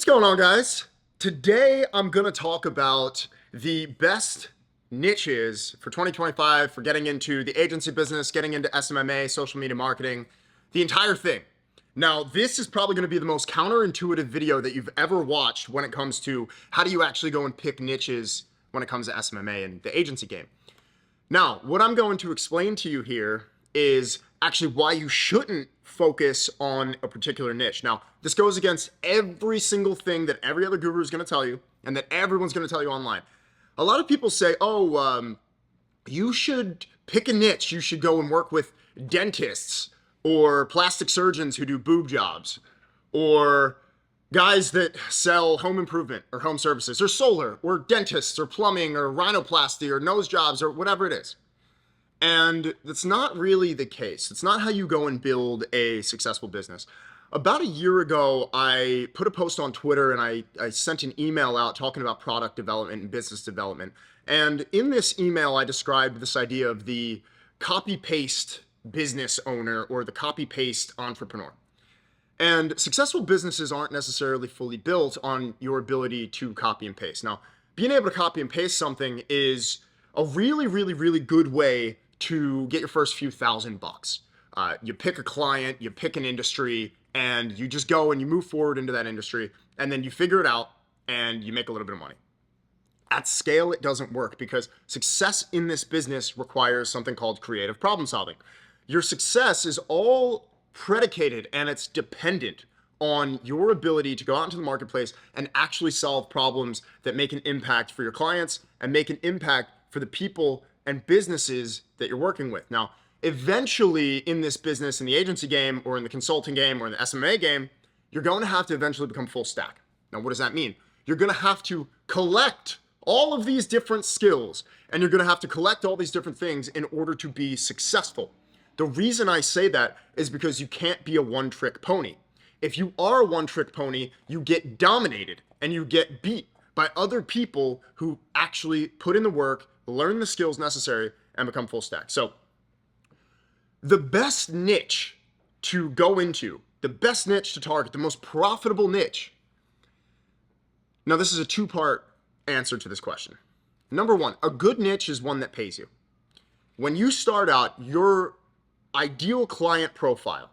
going on, guys? Today I'm going to talk about the best niches for 2025 for getting into the agency business, getting into SMMA, social media marketing, the entire thing. Now, this is probably going to be the most counterintuitive video that you've ever watched when it comes to how do you actually go and pick niches when it comes to SMMA and the agency game. Now, what I'm going to explain to you here is actually why you shouldn't focus on a particular niche. Now, this goes against every single thing that every other guru is going to tell you and that everyone's going to tell you online. A lot of people say, you should pick a niche. You should go and work with dentists or plastic surgeons who do boob jobs or guys that sell home improvement or home services or solar or dentists or plumbing or rhinoplasty or nose jobs or whatever it is. And that's not really the case. It's not how you go and build a successful business. About a year ago, I put a post on Twitter and I sent an email out talking about product development and business development. And in this email, I described this idea of the copy-paste business owner or the copy-paste entrepreneur. And successful businesses aren't necessarily fully built on your ability to copy and paste. Now, being able to copy and paste something is a really, really, really good way to get your first few $1,000. You pick a client, you pick an industry, and you just go and you move forward into that industry, and then you figure it out and you make a little bit of money. At scale, it doesn't work because success in this business requires something called creative problem solving. Your success is all predicated and it's dependent on your ability to go out into the marketplace and actually solve problems that make an impact for your clients and make an impact for the people and businesses that you're working with. Now, eventually in this business, in the agency game or in the consulting game or in the SMA game, you're going to have to eventually become full stack. Now, what does that mean? You're going to have to collect all of these different skills and you're going to have to collect all these different things in order to be successful. The reason I say that is because you can't be a one-trick pony. If you are a one-trick pony, you get dominated and you get beat by other people who actually put in the work, learn the skills necessary, and become full stack. So the best niche to go into, the best niche to target, the most profitable niche. Now, this is a two-part answer to this question. Number one, a good niche is one that pays you. When you start out, your ideal client profile,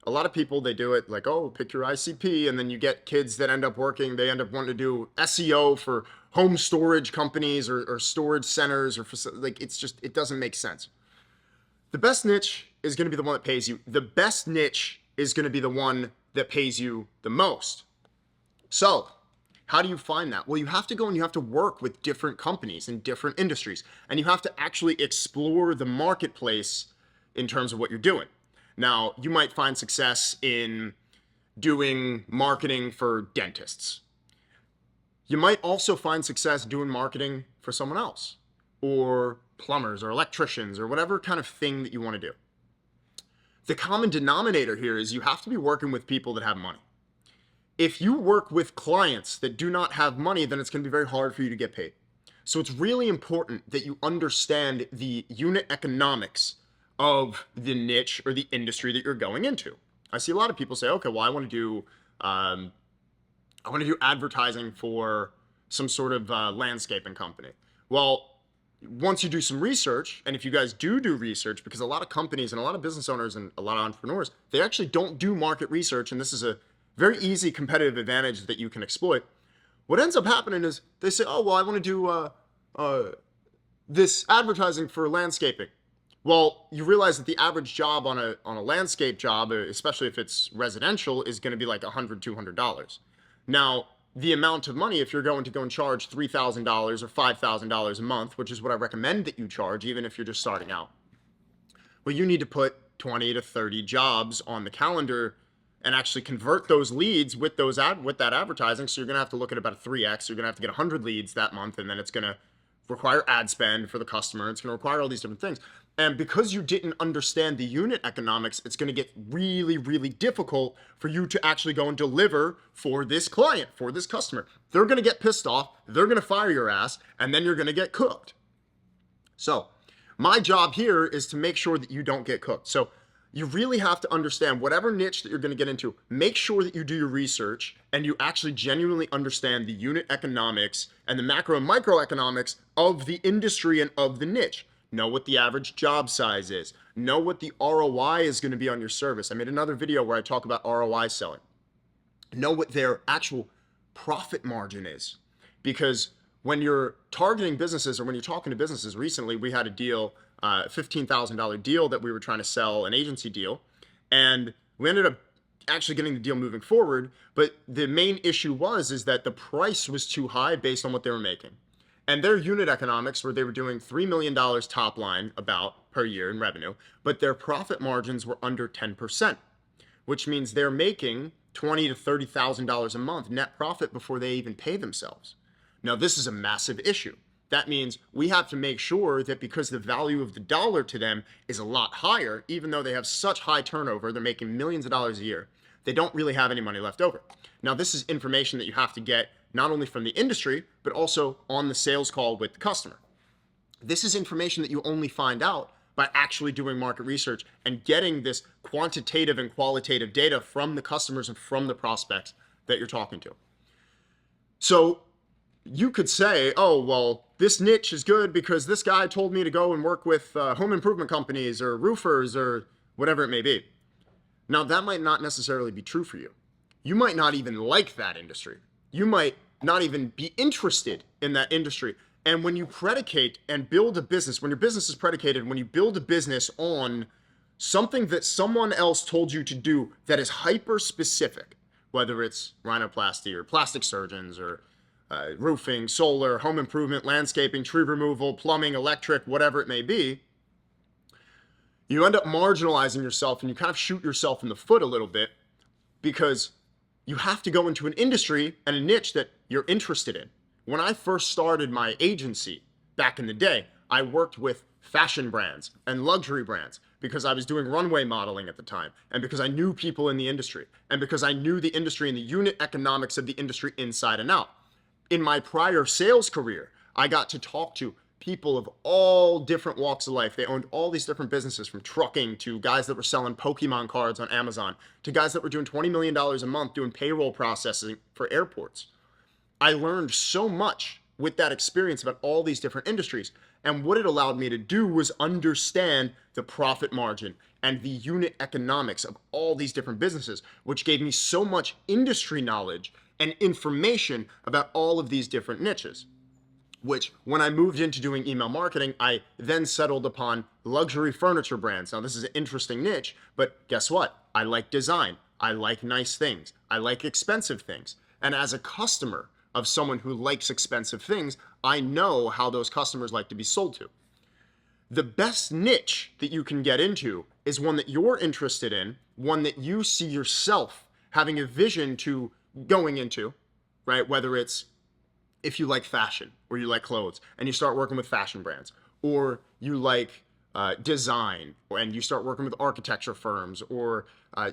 a lot of people, they do it like, oh, pick your ICP, and then you get kids that end up working, they end up wanting to do SEO for home storage companies or storage centers or like, it's just, it doesn't make sense. The best niche is going to be the one that pays you. The best niche is going to be the one that pays you the most. So how do you find that? Well, you have to go and you have to work with different companies in different industries, and you have to actually explore the marketplace in terms of what you're doing. Now, you might find success in doing marketing for dentists. You might also find success doing marketing for someone else, or plumbers or electricians or whatever kind of thing that you want to do. The common denominator here is you have to be working with people that have money. If you work with clients that do not have money, then it's going to be very hard for you to get paid. So it's really important that you understand the unit economics of the niche or the industry that you're going into. I see a lot of people say, okay, well, I want to do advertising for some sort of landscaping company. Well, once you do some research, and if you guys do research, because a lot of companies and a lot of business owners and a lot of entrepreneurs, they actually don't do market research, and this is a very easy competitive advantage that you can exploit. What ends up happening is they say, oh, well, I want to do this advertising for landscaping. Well, you realize that the average job on a landscape job, especially if it's residential, is going to be like $100, $200. Now, the amount of money, if you're going to go and charge $3,000 or $5,000 a month, which is what I recommend that you charge, even if you're just starting out, well, you need to put 20 to 30 jobs on the calendar and actually convert those leads with that advertising. So you're going to have to look at about a 3x. You're going to have to get 100 leads that month, and then it's going to require ad spend for the customer. It's going to require all these different things. And because you didn't understand the unit economics, it's going to get really, really difficult for you to actually go and deliver for this client, for this customer. They're going to get pissed off. They're going to fire your ass, and then you're going to get cooked. So my job here is to make sure that you don't get cooked. So you really have to understand whatever niche that you're going to get into, make sure that you do your research and you actually genuinely understand the unit economics and the macro and microeconomics of the industry and of the niche. Know what the average job size is. Know what the ROI is going to be on your service. I made another video where I talk about ROI selling. Know what their actual profit margin is. Because when you're targeting businesses or when you're talking to businesses, recently we had a deal, $15,000 deal that we were trying to sell, an agency deal, and we ended up actually getting the deal moving forward. But the main issue is that the price was too high based on what they were making. And their unit economics, where they were doing $3 million top line about per year in revenue, but their profit margins were under 10%, which means they're making $20,000 to $30,000 a month net profit before they even pay themselves. Now, this is a massive issue. That means we have to make sure that because the value of the dollar to them is a lot higher, even though they have such high turnover, they're making millions of dollars a year, they don't really have any money left over. Now, this is information that you have to get not only from the industry, but also on the sales call with the customer. This is information that you only find out by actually doing market research and getting this quantitative and qualitative data from the customers and from the prospects that you're talking to. So you could say, oh, well, this niche is good because this guy told me to go and work with home improvement companies or roofers or whatever it may be. Now, that might not necessarily be true for you. You might not even like that industry. You might not even be interested in that industry. And when you predicate and build a business, when your business is predicated, when you build a business on something that someone else told you to do that is hyper specific, whether it's rhinoplasty or plastic surgeons or roofing, solar, home improvement, landscaping, tree removal, plumbing, electric, whatever it may be, you end up marginalizing yourself and you kind of shoot yourself in the foot a little bit because you have to go into an industry and a niche that you're interested in. When I first started my agency back in the day, I worked with fashion brands and luxury brands because I was doing runway modeling at the time and because I knew people in the industry and because I knew the industry and the unit economics of the industry inside and out. In my prior sales career, I got to talk to people of all different walks of life. They owned all these different businesses, from trucking to guys that were selling Pokemon cards on Amazon to guys that were doing $20 million a month doing payroll processing for airports. I learned so much with that experience about all these different industries. And what it allowed me to do was understand the profit margin and the unit economics of all these different businesses, which gave me so much industry knowledge and information about all of these different niches. Which, when I moved into doing email marketing, I then settled upon luxury furniture brands. Now, this is an interesting niche, but guess what? I like design. I like nice things. I like expensive things. And as a customer of someone who likes expensive things, I know how those customers like to be sold to. The best niche that you can get into is one that you're interested in, one that you see yourself having a vision to going into, right? Whether it's if you like fashion or you like clothes and you start working with fashion brands, or you like design and you start working with architecture firms, or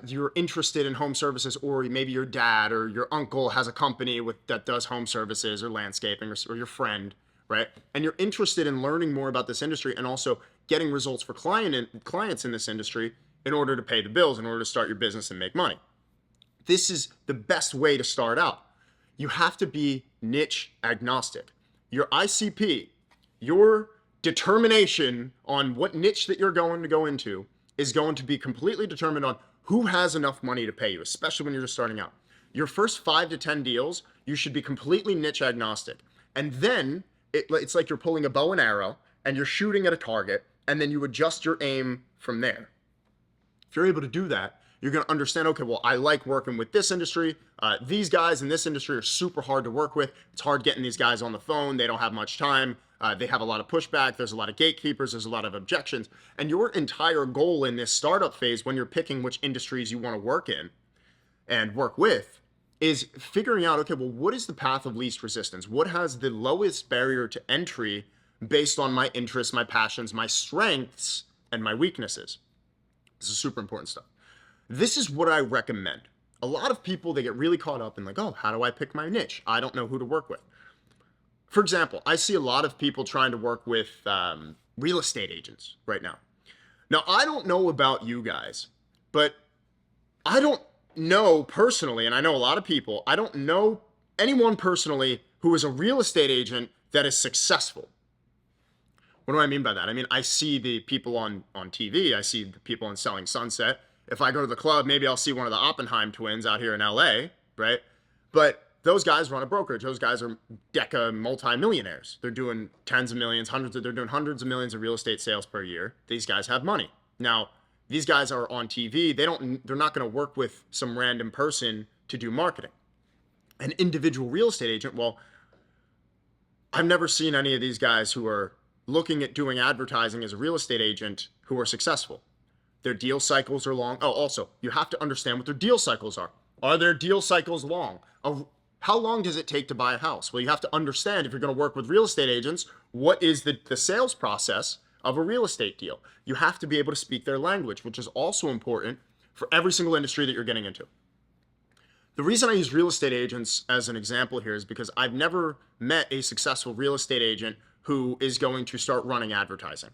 you're interested in home services, or maybe your dad or your uncle has a company that does home services or landscaping, or your friend, right? And you're interested in learning more about this industry and also getting results for clients in this industry in order to pay the bills, in order to start your business and make money. This is the best way to start out. You have to be niche agnostic. Your ICP, your determination on what niche that you're going to go into is going to be completely determined on who has enough money to pay you, especially when you're just starting out. Your first 5 to 10 deals, you should be completely niche agnostic. And then it's like you're pulling a bow and arrow and you're shooting at a target, and then you adjust your aim from there. If you're able to do that, you're going to understand, okay, well, I like working with this industry. These guys in this industry are super hard to work with. It's hard getting these guys on the phone. They don't have much time. They have a lot of pushback. There's a lot of gatekeepers. There's a lot of objections. And your entire goal in this startup phase, when you're picking which industries you want to work in and work with, is figuring out, okay, well, what is the path of least resistance? What has the lowest barrier to entry based on my interests, my passions, my strengths, and my weaknesses? This is super important stuff. This is what I recommend. A lot of people, they get really caught up in like, oh, how do I pick my niche? I don't know who to work with. For example, I see a lot of people trying to work with real estate agents right now. Now, I don't know about you guys, But I don't know personally, and I know a lot of people, I don't know anyone personally who is a real estate agent that is successful. What do I mean by that? I mean, I see the people on TV. I see the people on Selling Sunset. If I go to the club, maybe I'll see one of the Oppenheim twins out here in LA, right? But those guys run a brokerage. Those guys are deca multimillionaires. They're doing tens of millions, they're doing hundreds of millions of real estate sales per year. These guys have money. Now, these guys are on TV. They're not going to work with some random person to do marketing. An individual real estate agent, well, I've never seen any of these guys who are looking at doing advertising as a real estate agent who are successful. Their deal cycles are long. Oh, also, you have to understand what their deal cycles are. Are their deal cycles long? How long does it take to buy a house? Well, you have to understand, if you're going to work with real estate agents, what is the sales process of a real estate deal? You have to be able to speak their language, which is also important for every single industry that you're getting into. The reason I use real estate agents as an example here is because I've never met a successful real estate agent who is going to start running advertising.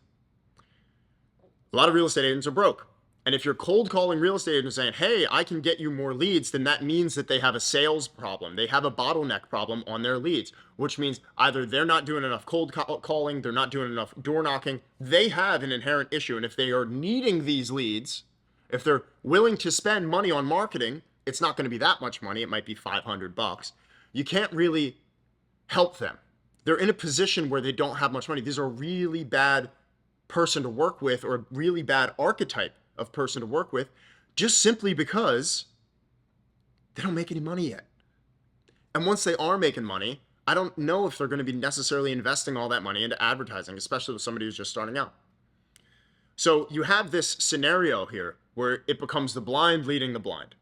A lot of real estate agents are broke. And if you're cold calling real estate agents saying, hey, I can get you more leads, then that means that they have a sales problem. They have a bottleneck problem on their leads, which means either they're not doing enough cold calling, they're not doing enough door knocking. They have an inherent issue. And if they are needing these leads, if they're willing to spend money on marketing, it's not going to be that much money. It might be $500. You can't really help them. They're in a position where they don't have much money. These are a really bad person to work with, or a really bad archetype of person to work with, just simply because they don't make any money yet. And once they are making money, I don't know if they're going to be necessarily investing all that money into advertising, especially with somebody who's just starting out. So you have this scenario here where it becomes the blind leading the blind.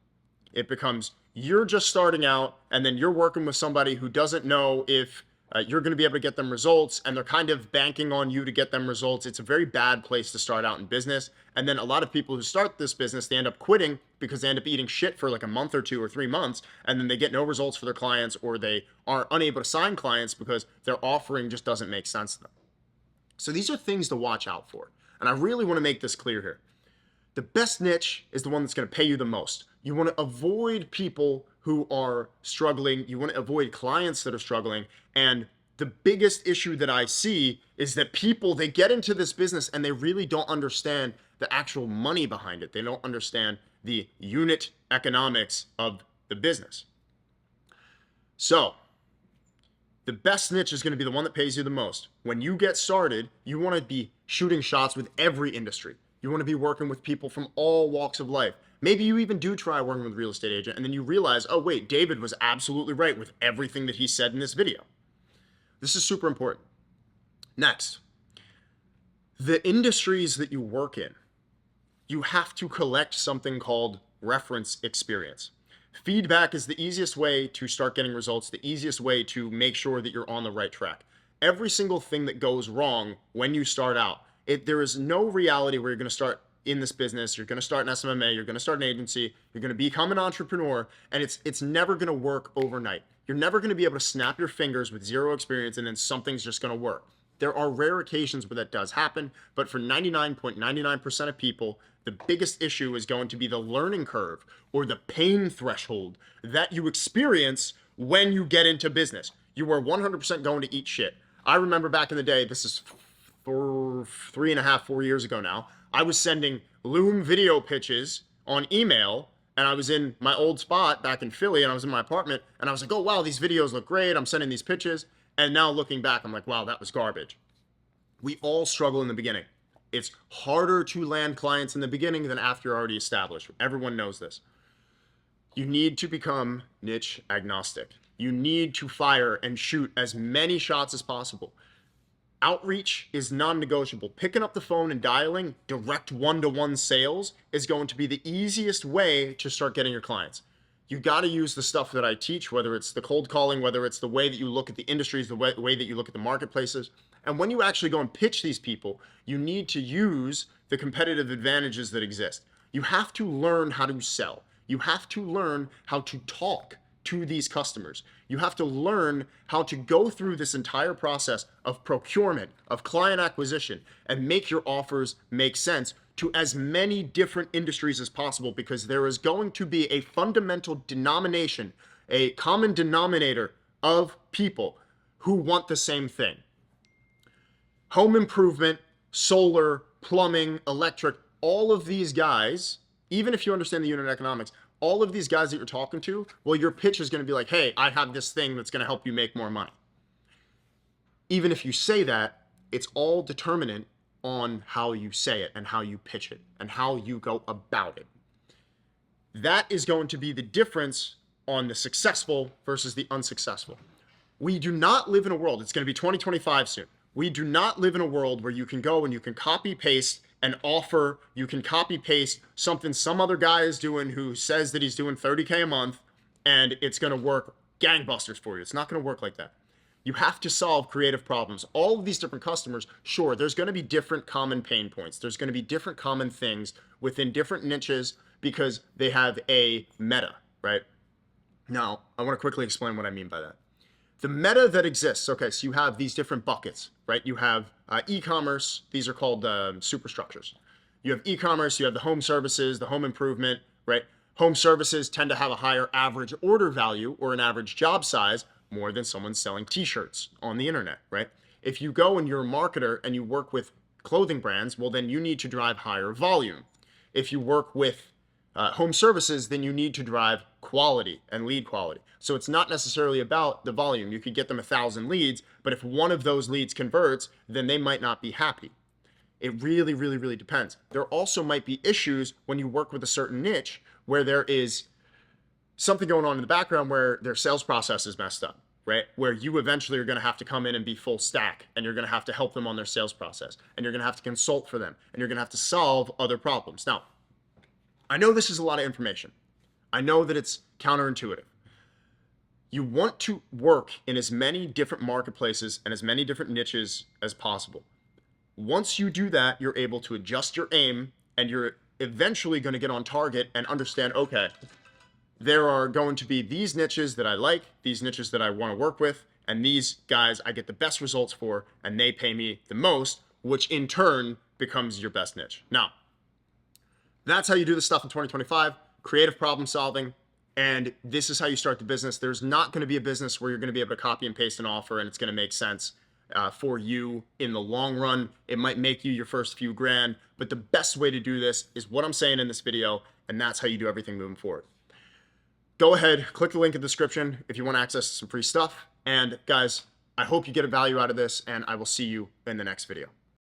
It becomes you're just starting out, and then you're working with somebody who doesn't know if you're going to be able to get them results, and they're kind of banking on you to get them results. It's a very bad place to start out in business. And then a lot of people who start this business, they end up quitting because they end up eating shit for like a month or 2 or 3 months, and then they get no results for their clients, or they are unable to sign clients because their offering just doesn't make sense to them. So these are things to watch out for. And I really want to make this clear here. The best niche is the one that's going to pay you the most. You want to avoid people who are struggling. You want to avoid clients that are struggling. And the biggest issue that I see is that people, they get into this business and they really don't understand the actual money behind it. They don't understand the unit economics of the business. So the best niche is going to be the one that pays you the most. When you get started, you want to be shooting shots with every industry. You want to be working with people from all walks of life. Maybe you even do try working with a real estate agent, and then you realize, oh wait, David was absolutely right with everything that he said in this video. This is super important. Next, the industries that you work in, you have to collect something called reference experience. Feedback is the easiest way to start getting results, the easiest way to make sure that you're on the right track. Every single thing that goes wrong when you start out, there is no reality where you're going to start in this business, you're going to start an SMMA, you're going to start an agency, you're going to become an entrepreneur, and it's never going to work overnight. You're never going to be able to snap your fingers with zero experience and then something's just going to work. There are rare occasions where that does happen, but for 99.99% of people, the biggest issue is going to be the learning curve or the pain threshold that you experience when you get into business. You are 100% going to eat shit. I remember back in the day, this is 3.5, 4 years ago now, I was sending Loom video pitches on email, and I was in my old spot back in Philly, and I was in my apartment, and I was like, oh wow, these videos look great, I'm sending these pitches, and now looking back, I'm like, wow, that was garbage. We all struggle in the beginning. It's harder to land clients in the beginning than after you're already established. Everyone knows this. You need to become niche agnostic. You need to fire and shoot as many shots as possible. Outreach is non-negotiable. Picking up the phone and dialing direct one-to-one sales is going to be the easiest way to start getting your clients. You got to use the stuff that I teach, whether it's the cold calling, whether it's the way that you look at the industries, the way that you look at the marketplaces. And when you actually go and pitch these people, you need to use the competitive advantages that exist. You have to learn how to sell. You have to learn how to talk to these customers. You have to learn how to go through this entire process of procurement, of client acquisition, and make your offers make sense to as many different industries as possible, because there is going to be a fundamental denomination, a common denominator of people who want the same thing. Home improvement, solar, plumbing, electric, all of these guys, even if you understand the unit economics, all of these guys that you're talking to, well, your pitch is going to be like, hey, I have this thing that's going to help you make more money. Even if you say that, it's all determinant on how you say it and how you pitch it and how you go about it. That is going to be the difference on the successful versus the unsuccessful. We do not live in a world, it's going to be 2025 soon. We do not live in a world where you can go and you can copy paste an offer, you can copy paste something some other guy is doing who says that he's doing 30K a month, and it's going to work gangbusters for you. It's not going to work like that. You have to solve creative problems. All of these different customers, sure, there's going to be different common pain points. There's going to be different common things within different niches because they have a meta, right? Now, I want to quickly explain what I mean by that. The meta that exists, okay, so you have these different buckets, right? You have e-commerce, these are called superstructures. You have e-commerce, you have the home services, the home improvement, right? Home services tend to have a higher average order value or an average job size more than someone selling t-shirts on the internet, right? If you go and you're a marketer and you work with clothing brands, well, then you need to drive higher volume. If you work with home services, then you need to drive quality and lead quality. So it's not necessarily about the volume. You could get them 1,000 leads, but if one of those leads converts, then they might not be happy. It really, really, really depends. There also might be issues when you work with a certain niche where there is something going on in the background where their sales process is messed up, right? Where you eventually are going to have to come in and be full stack, and you're going to have to help them on their sales process, and you're going to have to consult for them, and you're going to have to solve other problems. Now, I know this is a lot of information. I know that it's counterintuitive. You want to work in as many different marketplaces and as many different niches as possible. Once you do that, you're able to adjust your aim, and you're eventually going to get on target and understand, okay, there are going to be these niches that I like, these niches that I want to work with, and these guys I get the best results for, and they pay me the most, which in turn becomes your best niche. Now, that's how you do this stuff in 2025, creative problem solving, and this is how you start the business. There's not going to be a business where you're going to be able to copy and paste an offer and it's going to make sense for you in the long run. It might make you your first few grand, but the best way to do this is what I'm saying in this video, and that's how you do everything moving forward. Go ahead, click the link in the description if you want access to some free stuff. And guys, I hope you get a value out of this, and I will see you in the next video.